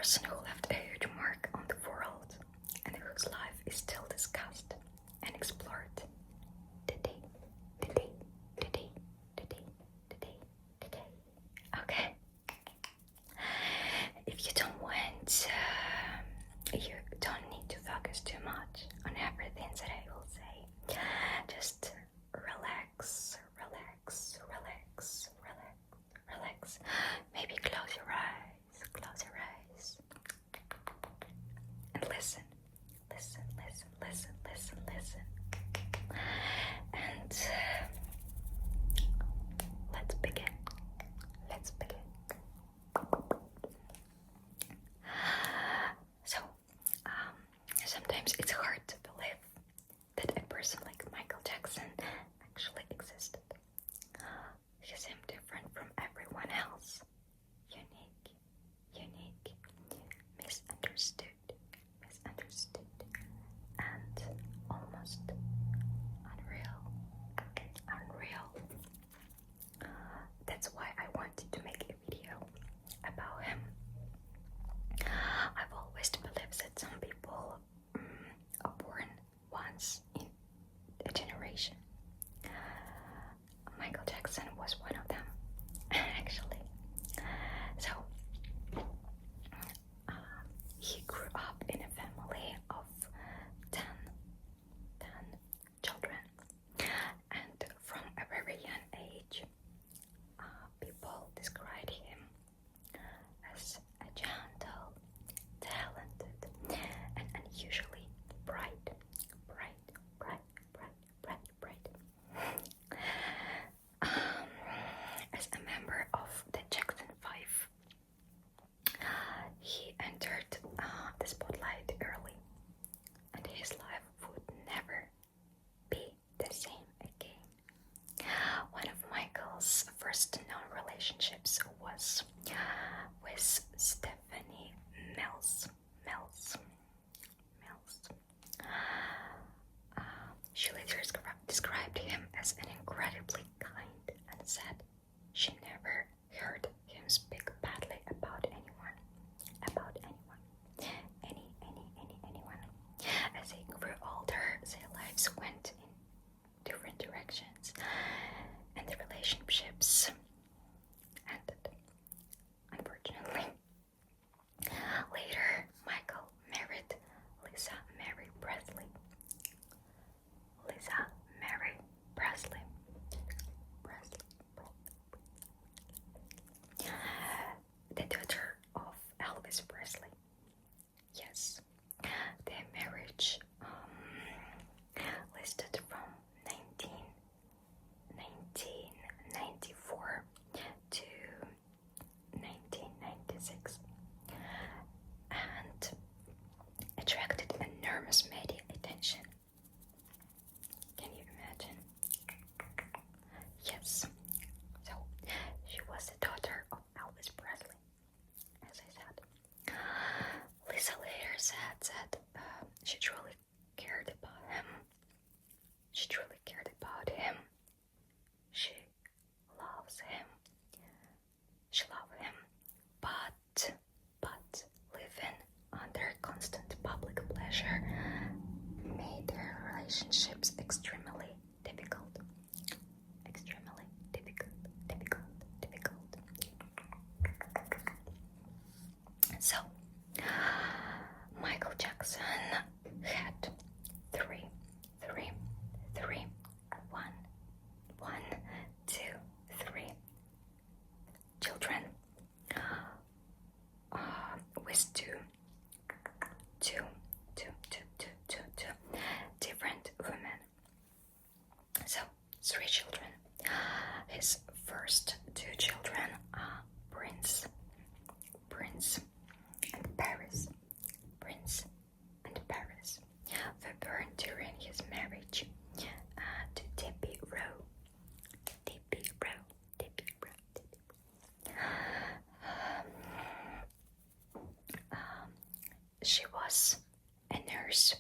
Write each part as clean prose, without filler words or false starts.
person who left a huge mark on the world and whose life is still discussed and explored today. Okay. If you don't want, you don't need to focus too much on everything that I will say. Just relax. Maybe close your eyes, and listen. And let's begin. So, sometimes it's hard to believe that a person like Michael Jackson actually existed. He seemed different from everyone else. Unique, misunderstood, and almost unreal. That's why I wanted to make a video about him. I've always believed that some people are born once in a generation. Michael Jackson was one of them, actually. So, he grew up in a family of 10 children, and from a very young age, people described him as a gentle, talented, and unusually bright. As a member of the Jackson 5, he entered the spotlight early, and his life would never be the same again. One of Michael's first known relationships was with Stephanie Mills. She later described him as an incredibly kind and said she never heard him speak badly about anyone. Anyone. As they grew older, their lives went in different directions, and the relationships ended, unfortunately. Later, Michael married Lisa Mary Presley. The daughter of Elvis Presley. Yes, their marriage listed from 1994 to 1996 and attracted enormous media attention. Can you imagine? Yes. So, she was the daughter of Elvis Presley, as I said. Lisa later said that she truly cared about him. She loves him. She loved him. But living under constant public pleasure made their relationships extremely difficult. So, Michael Jackson had three, children with two different women. So, 3 children. His first 2 children are Prince and Paris. Were born during his marriage to Debbie Rowe. She was a nurse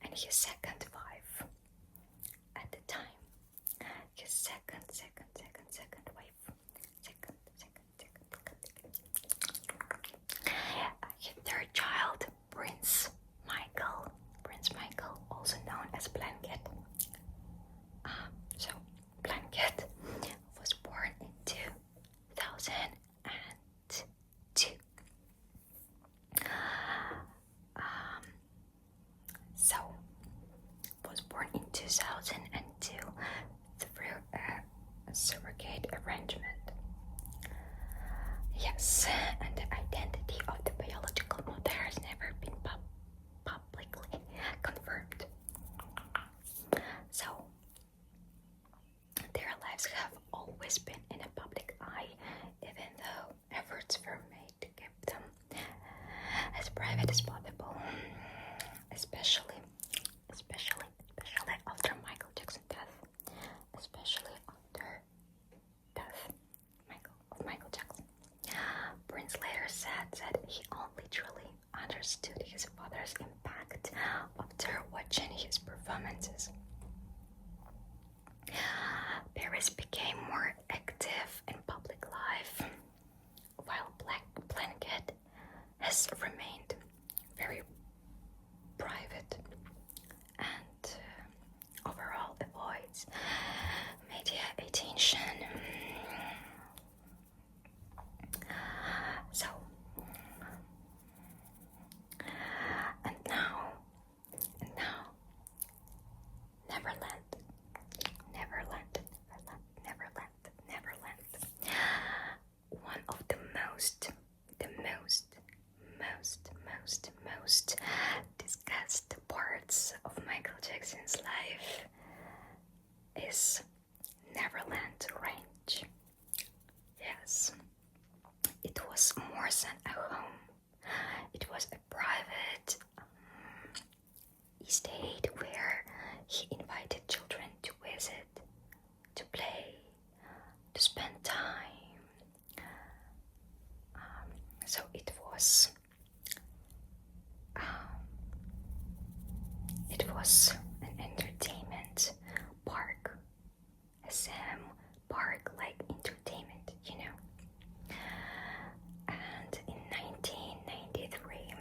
and his second wife at the time. His second wife. inappropriate arrangement. Yes, and the identity of the biological mother has never been publicly confirmed. So, their lives have always been in a public eye, even though efforts were made to keep them as private as possible, especially after Michael Jackson's death. Especially after death of Michael Jackson. Prince later said that he only truly understood his father's impact after watching his performances. Paris became more active in public life, while Black Blanket has remained very private and overall avoids media attention. So, and now, Neverland. One of the most discussed parts of Michael Jackson's life is Neverland Ranch. Yes, it was more than a home. It was a private estate where he invited children to visit, to play, to spend time. So it was an entertainment park, a Sam park-like entertainment, you know. And in 1993,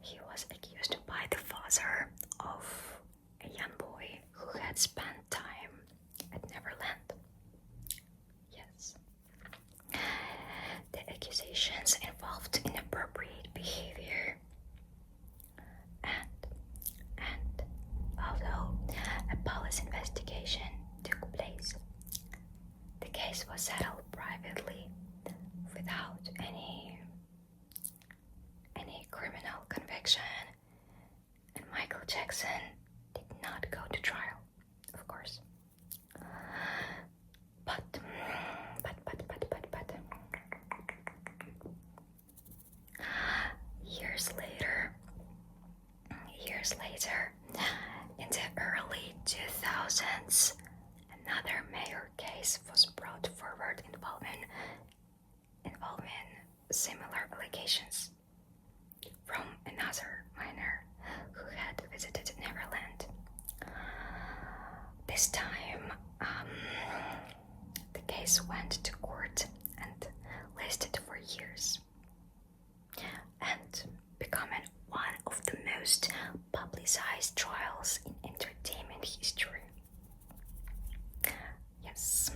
he was accused by the father of a young boy who had spent time at Neverland. Yes. The accusations involved inappropriate behavior, and although a police investigation took place, the case was settled privately without any criminal conviction, and Michael Jackson did not go to trial, of course. But years later, in the early 2000s, another major case was brought forward involving similar allegations from another minor who had visited Neverland. This time, the case went to court and lasted for years, and becoming one of the most publicized trials in entertainment history. Yes,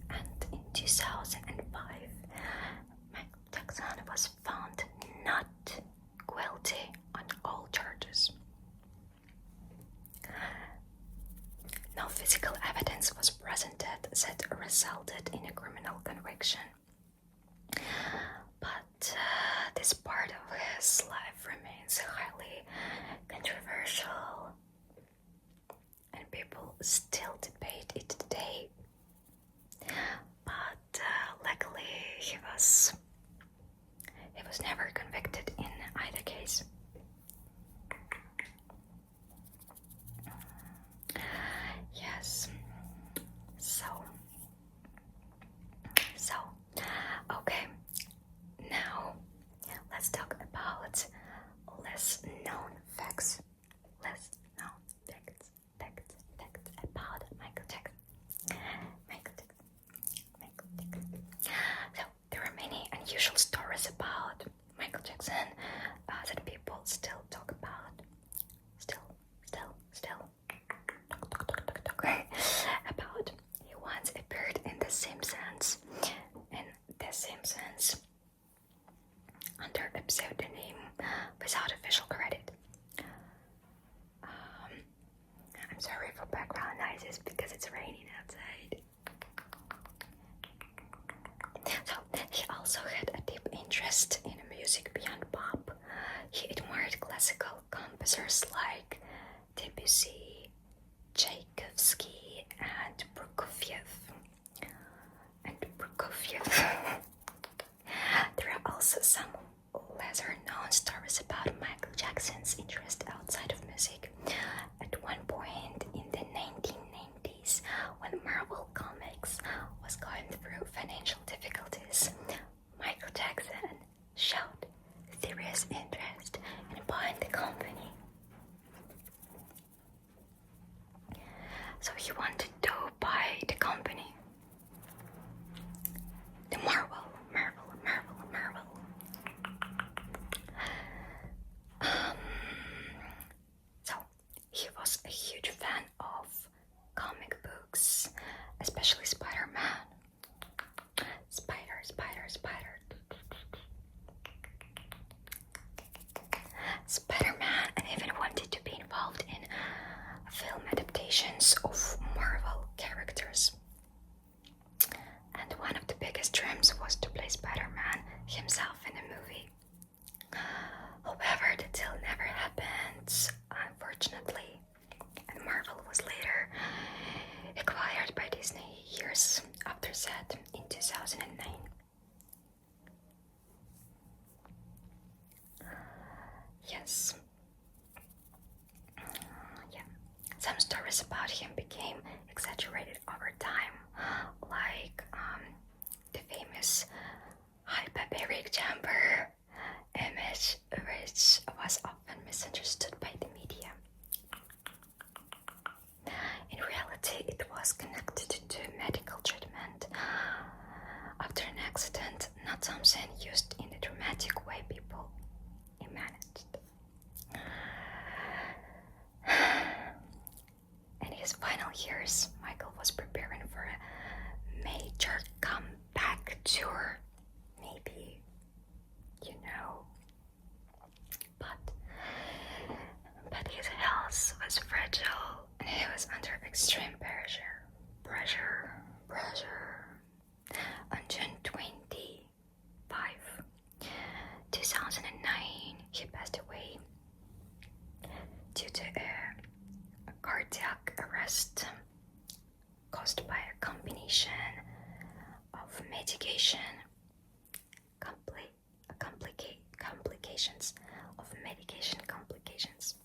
and in 2005, Michael Jackson was found not guilty on all charges. No physical evidence was presented that resulted in a criminal conviction. But this part of his life remains highly controversial, and people still debate it today. But luckily, he was never convicted in either case. Yes. So, okay. Now, let's talk about less known facts. Facts about Michael Jackson. So, there are many unusual stories about Michael Jackson that people still talk about. About he once appeared in The Simpsons. Under a pseudonym without official credit. I'm sorry for background noises because it's raining outside. also had a deep interest in music beyond pop. He admired classical composers like Debussy, Tchaikovsky, and Prokofiev. There are also some lesser-known stories about Michael Jackson's interest outside of music. At one point in the 1990s, when Marvel Comics was going through financial difficulties, Michael Jackson showed serious interest in buying the company. So he wanted to buy the company. The Marvel. So he was a huge fan of comic books, especially Spider-Man. Spider. Spider-Man, and even wanted to be involved in film adaptations of Marvel characters. And one of the biggest dreams was to play Spider-Man himself in a movie. However, the deal never happened, unfortunately, and Marvel was later acquired by Disney years after that in 2009. Yes. Some stories about him became exaggerated over time, like the famous hyperbaric jumper image, which was often misunderstood by the media. In reality, it was connected to medical treatment after an accident, not something used in the dramatic way people imagined. In his final years, Michael was preparing for a major comeback tour, maybe, but his health was fragile and he was under extreme pressure. On June 25, 2009, he passed away due to a cardiac arrest caused by a combination of medication complications.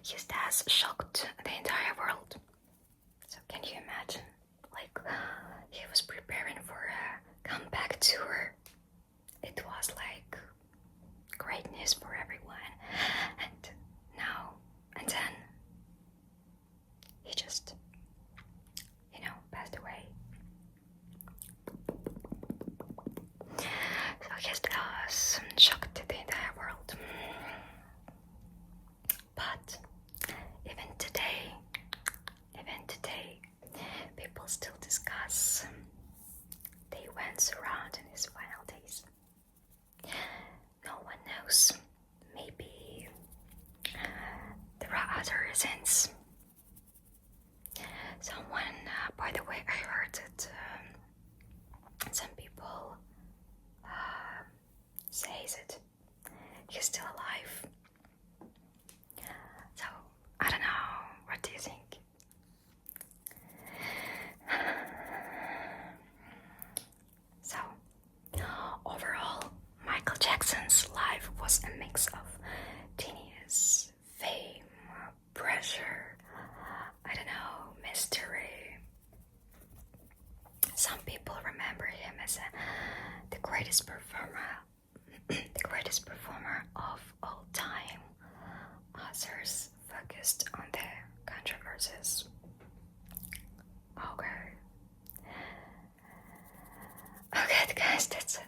His death shocked the entire world. So can you imagine? He was preparing for a comeback tour. It was like great news for everyone. And then he just, passed away. So his death shocked the entire world. But even today, people still discuss the events around in his final days. No one knows. Maybe there are other reasons. By the way, I heard that some people say that he's still alive. So, I don't know. What do you think? So, overall, Michael Jackson's life was a mix of genius, fame, pressure, mystery. Some people remember him as the greatest performer of all time. Others focused on the controversies. Okay, guys, that's